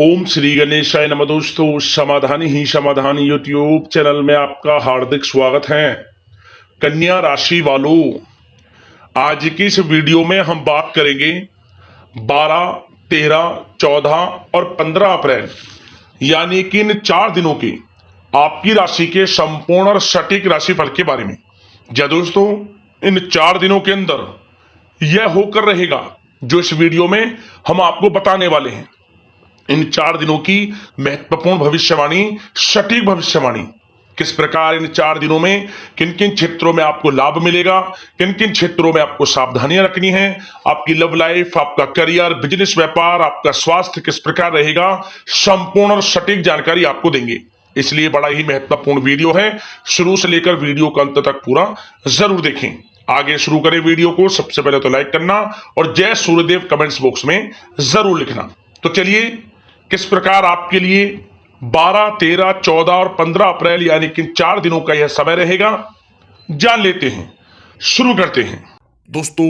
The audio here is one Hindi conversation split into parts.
ओम श्री गणेशाय नमः। दोस्तों, समाधान ही समाधान यूट्यूब चैनल में आपका हार्दिक स्वागत है। कन्या राशि वालों, आज की इस वीडियो में हम बात करेंगे 12, 13, 14 और 15 अप्रैल यानी कि इन 4 दिनों के आपकी राशि के संपूर्ण और सटीक राशिफल के बारे में। जी दोस्तों, इन 4 दिनों के अंदर यह होकर रहेगा जो इस वीडियो में हम आपको बताने वाले हैं। इन 4 दिनों की महत्वपूर्ण भविष्यवाणी, सटीक भविष्यवाणी, किस प्रकार इन 4 दिनों में किन किन क्षेत्रों में आपको लाभ मिलेगा, किन किन क्षेत्रों में आपको सावधानियां रखनी है, आपकी लव लाइफ, आपका करियर, बिजनेस, व्यापार, आपका स्वास्थ्य किस प्रकार रहेगा, संपूर्ण और सटीक जानकारी आपको देंगे। इसलिए बड़ा ही महत्वपूर्ण वीडियो है। शुरू से लेकर वीडियो का अंत तक पूरा जरूर देखें। आगे शुरू करें वीडियो को, सबसे पहले तो लाइक करना और जय सूर्यदेव कमेंट्स बॉक्स में जरूर लिखना। तो चलिए, किस प्रकार आपके लिए 12, 13, 14 और 15 अप्रैल यानी कि 4 दिनों का यह समय रहेगा, जान लेते हैं। शुरू करते हैं। दोस्तों,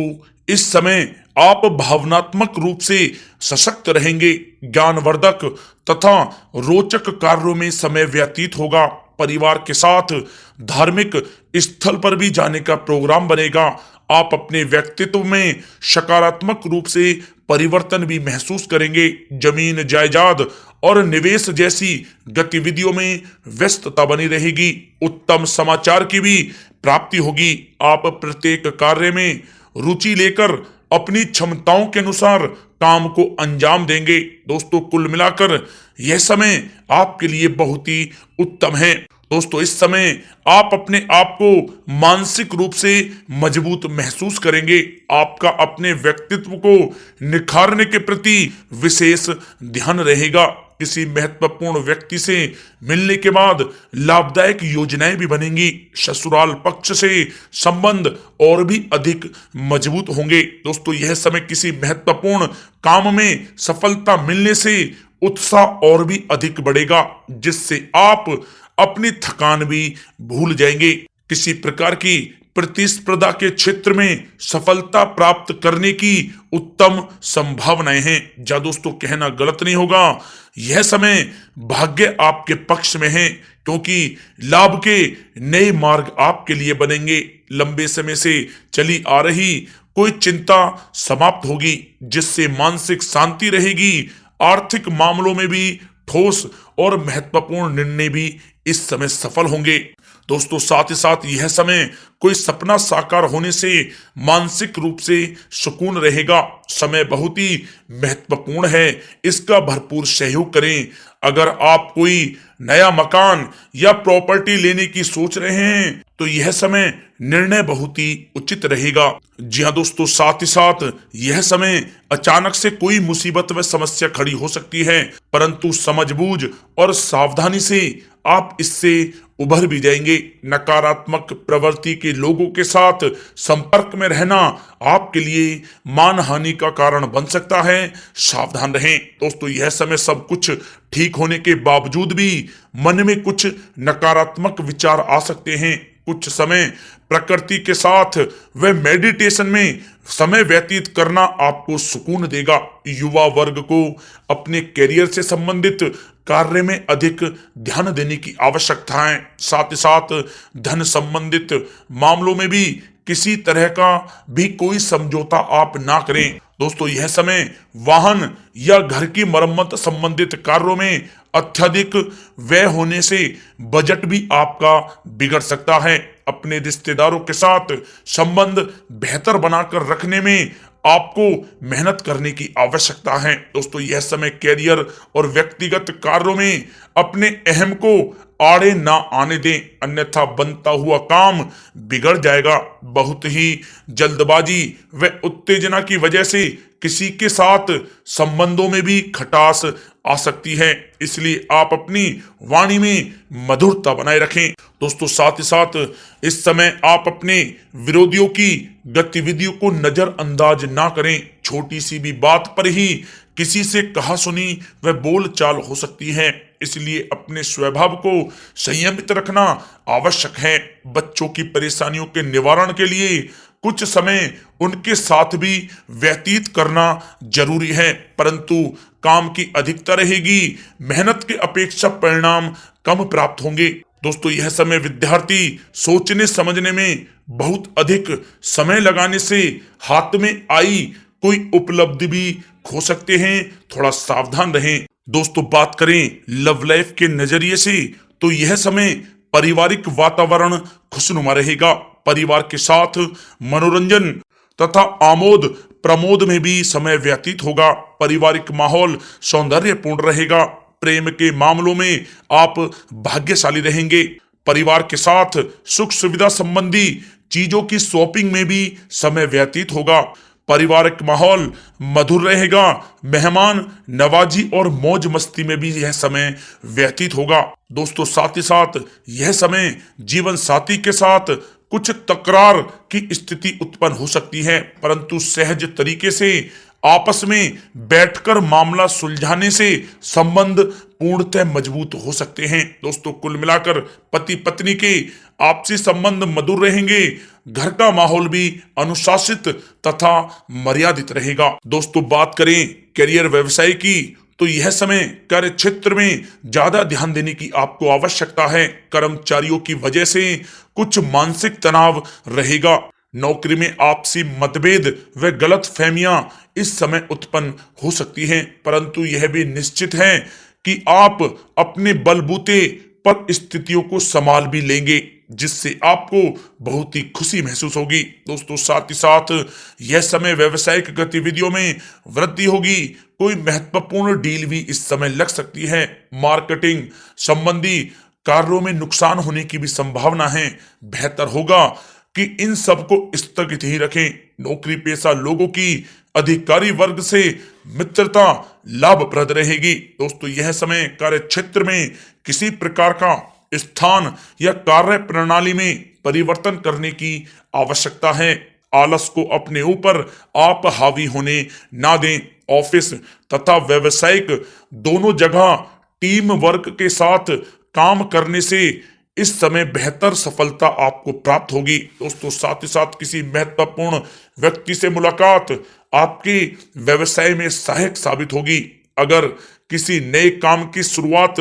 इस समय आप भावनात्मक रूप से सशक्त रहेंगे। ज्ञानवर्धक तथा रोचक कार्यों में समय व्यतीत होगा। परिवार के साथ धार्मिक स्थल पर भी जाने का प्रोग्राम बनेगा। आप अपने व्यक्तित्व में सकारात्मक रूप से परिवर्तन भी महसूस करेंगे। जमीन, जायदाद और निवेश जैसी गतिविधियों में व्यस्तता बनी रहेगी। उत्तम समाचार की भी प्राप्ति होगी। आप प्रत्येक कार्य में रुचि लेकर अपनी क्षमताओं के अनुसार काम को अंजाम देंगे। दोस्तों, कुल मिलाकर यह समय आपके लिए बहुत ही उत्तम है। दोस्तों, इस समय आप अपने आप को मानसिक रूप से मजबूत महसूस करेंगे। आपका अपने व्यक्तित्व को निखारने के प्रति विशेष ध्यान रहेगा। किसी महत्वपूर्ण व्यक्ति से मिलने के बाद लाभदायक योजनाएं भी बनेंगी। ससुराल पक्ष से संबंध और भी अधिक मजबूत होंगे। दोस्तों, यह समय किसी महत्वपूर्ण काम में सफलता मिलने से उत्साह और भी अधिक बढ़ेगा, जिससे आप अपनी थकान भी भूल जाएंगे। किसी प्रकार की प्रतिस्पर्धा के क्षेत्र में सफलता प्राप्त करने की उत्तम संभावनाएं हैं। जा दोस्तों, कहना गलत नहीं होगा, यह समय भाग्य आपके पक्ष में है, क्योंकि लाभ के नए मार्ग आपके लिए बनेंगे। लंबे समय से चली आ रही कोई चिंता समाप्त होगी, जिससे मानसिक शांति रहेगी। आर्थिक मामलों में भी ठोस और महत्वपूर्ण निर्णय भी इस समय सफल होंगे। दोस्तों, साथ ही साथ यह समय कोई सपना साकार होने से मानसिक रूप से सुकून रहेगा। समय बहुत ही महत्वपूर्ण है, इसका भरपूर सहयोग करें। अगर आप कोई नया मकान या प्रॉपर्टी लेने की सोच रहे हैं तो यह समय निर्णय बहुत ही उचित रहेगा। जी हाँ दोस्तों, साथ ही साथ यह समय अचानक से कोई मुसीबत व समस्या खड़ी हो सकती है, परंतु समझबूझ और सावधानी से आप इससे उभर भी जाएंगे। नकारात्मक प्रवृत्ति के लोगों के साथ संपर्क में रहना आपके लिए मानहानि का कारण बन सकता है, सावधान रहें। दोस्तों, यह समय सब कुछ ठीक होने के बावजूद भी मन में कुछ नकारात्मक विचार आ सकते हैं। कुछ समय प्रकृति के साथ व मेडिटेशन में समय व्यतीत करना आपको सुकून देगा। युवा वर्ग को अपने करियर से संबंधित कार्य में अधिक ध्यान देने की आवश्यकता है। साथ ही साथ धन संबंधित मामलों में भी किसी तरह का भी कोई समझौता आप ना करें। दोस्तों, यह समय वाहन या घर की मरम्मत संबंधित कार्यों में अत्यधिक व्यय होने से बजट भी आपका बिगड़ सकता है। अपने रिश्तेदारों के साथ संबंध बेहतर बनाकर रखने में आपको मेहनत करने की आवश्यकता है। दोस्तों, यह समय कैरियर और व्यक्तिगत कार्यों में अपने अहम को आड़े ना आने दें, अन्यथा बनता हुआ काम बिगड़ जाएगा। बहुत ही जल्दबाजी व उत्तेजना की वजह से किसी के साथ संबंधों में भी खटास आ सकती है, इसलिए आप अपनी वाणी में मधुरता बनाए रखें। दोस्तों, साथ ही साथ इस समय आप अपने विरोधियों की गतिविधियों को नजरअंदाज ना करें। छोटी सी भी बात पर ही किसी से कहा सुनी व बोल चाल हो सकती है, इसलिए अपने स्वभाव को संयमित रखना आवश्यक है। बच्चों की परेशानियों के निवारण के लिए कुछ समय उनके साथ भी व्यतीत करना जरूरी है, परंतु काम की अधिकता रहेगी, मेहनत के अपेक्षा परिणाम कम प्राप्त होंगे। दोस्तों, यह समय विद्यार्थी सोचने समझने में बहुत अधिक समय लगाने से हाथ में आई कोई उपलब्धि भी खो सकते हैं, थोड़ा सावधान रहें। दोस्तों, बात करें लव लाइफ के नजरिए से तो यह समय पारिवारिक वातावरण खुशनुमा रहेगा। परिवार के साथ मनोरंजन तथा आमोद प्रमोद में भी समय व्यतीत होगा। पारिवारिक माहौल सौंदर्यपूर्ण रहेगा। प्रेम के मामलों में आप भाग्यशाली रहेंगे। परिवार के साथ सुख सुविधा संबंधी चीजों की शॉपिंग में भी समय व्यतीत होगा। पारिवारिक माहौल मधुर रहेगा। मेहमान नवाजी और मौज मस्ती में भी यह समय व्यतीत होगा। दोस्तों, साथ ही साथ यह समय जीवन साथी के साथ कुछ तकरार की स्थिति उत्पन्न हो सकती है, परंतु सहज तरीके से आपस में बैठकर मामला सुलझाने से संबंध पूर्णतः मजबूत हो सकते हैं। दोस्तों, कुल मिलाकर पति पत्नी के आपसी संबंध मधुर रहेंगे। घर का माहौल भी अनुशासित तथा मर्यादित रहेगा। दोस्तों, बात करें करियर व्यवसाय की तो यह समय कार्य क्षेत्र में ज्यादा ध्यान देने की आपको आवश्यकता है। कर्मचारियों की वजह से कुछ मानसिक तनाव रहेगा। नौकरी में आपसी मतभेद व गलत फहमियां इस समय उत्पन्न हो सकती हैं, परंतु यह भी निश्चित है कि आप अपने बलबूते पर स्थितियों को संभाल भी लेंगे, जिससे आपको बहुत ही खुशी महसूस होगी। दोस्तों, साथ ही साथ यह समय व्यवसायिक गतिविधियों में वृद्धि होगी। कोई महत्वपूर्ण डील भी इस समय लग सकती है। मार्केटिंग संबंधी कार्यों में नुकसान होने की भी संभावना है। बेहतर होगा कि इन सब को स्थगित ही रखें। नौकरी पेशा लोगों की अधिकारी वर्ग से मित्रता लाभप्रद रहेगी। दोस्तों, यह समय कार्य क्षेत्र में किसी प्रकार का स्थान या कार्य प्रणाली में परिवर्तन करने की आवश्यकता है। आलस को अपने ऊपर आप हावी होने ना दें। ऑफिस तथा व्यावसायिक दोनों जगह टीम वर्क के साथ काम करने से इस समय बेहतर सफलता आपको प्राप्त होगी। दोस्तों, साथ ही साथ किसी महत्वपूर्ण व्यक्ति से मुलाकात आपके व्यवसाय में सहायक साबित होगी। अगर किसी नए काम की शुरुआत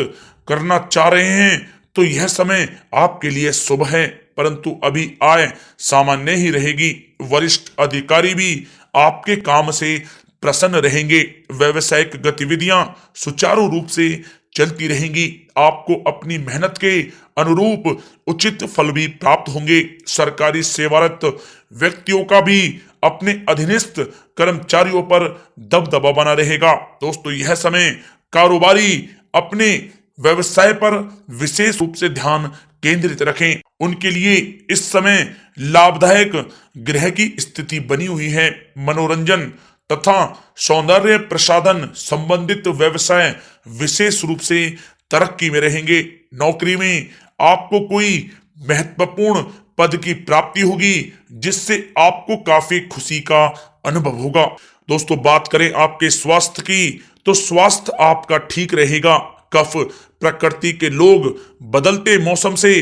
करना चाह रहे हैं तो यह समय आपके लिए शुभ है, परंतु अभी आय सामान्य ही रहेगी। वरिष्ठ अधिकारी भी आपके काम से प्रसन्न रहेंगे। व्यावसायिक गतिविधियां सुचारू रूप से चलती रहेंगी। आपको अपनी मेहनत के अनुरूप उचित फल भी प्राप्त होंगे। सरकारी सेवारत व्यक्तियों का भी अपने अधीनस्थ कर्मचारियों पर दबदबा बना रहेगा। दोस्तों, यह समय कारोबारी अपने व्यवसाय पर विशेष रूप से ध्यान केंद्रित रखें। उनके लिए इस समय लाभदायक ग्रह की स्थिति बनी हुई है। मनोरंजन तथा सौंदर्य प्रसाधन संबंधित व्यवसाय विशेष रूप से तरक्की में रहेंगे। नौकरी में आपको कोई महत्वपूर्ण पद की प्राप्ति होगी, जिससे आपको काफी खुशी का अनुभव होगा। दोस्तों, बात करें आपके स्वास्थ्य की तो स्वास्थ्य आपका ठीक रहेगा। कफ प्रकृति के लोग बदलते मौसम से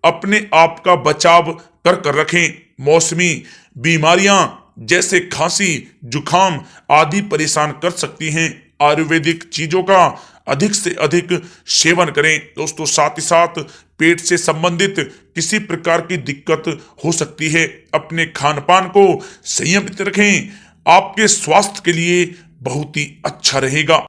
अपने आप का बचाव कर रखें। मौसमी बीमारियां जैसे खांसी जुकाम आदि परेशान कर सकती हैं। आयुर्वेदिक चीजों का अधिक से अधिक सेवन करें। दोस्तों, साथ ही साथ पेट से संबंधित किसी प्रकार की दिक्कत हो सकती है। अपने खान पान को संयमित रखें। आपके स्वास्थ्य के लिए बहुत ही अच्छा रहेगा।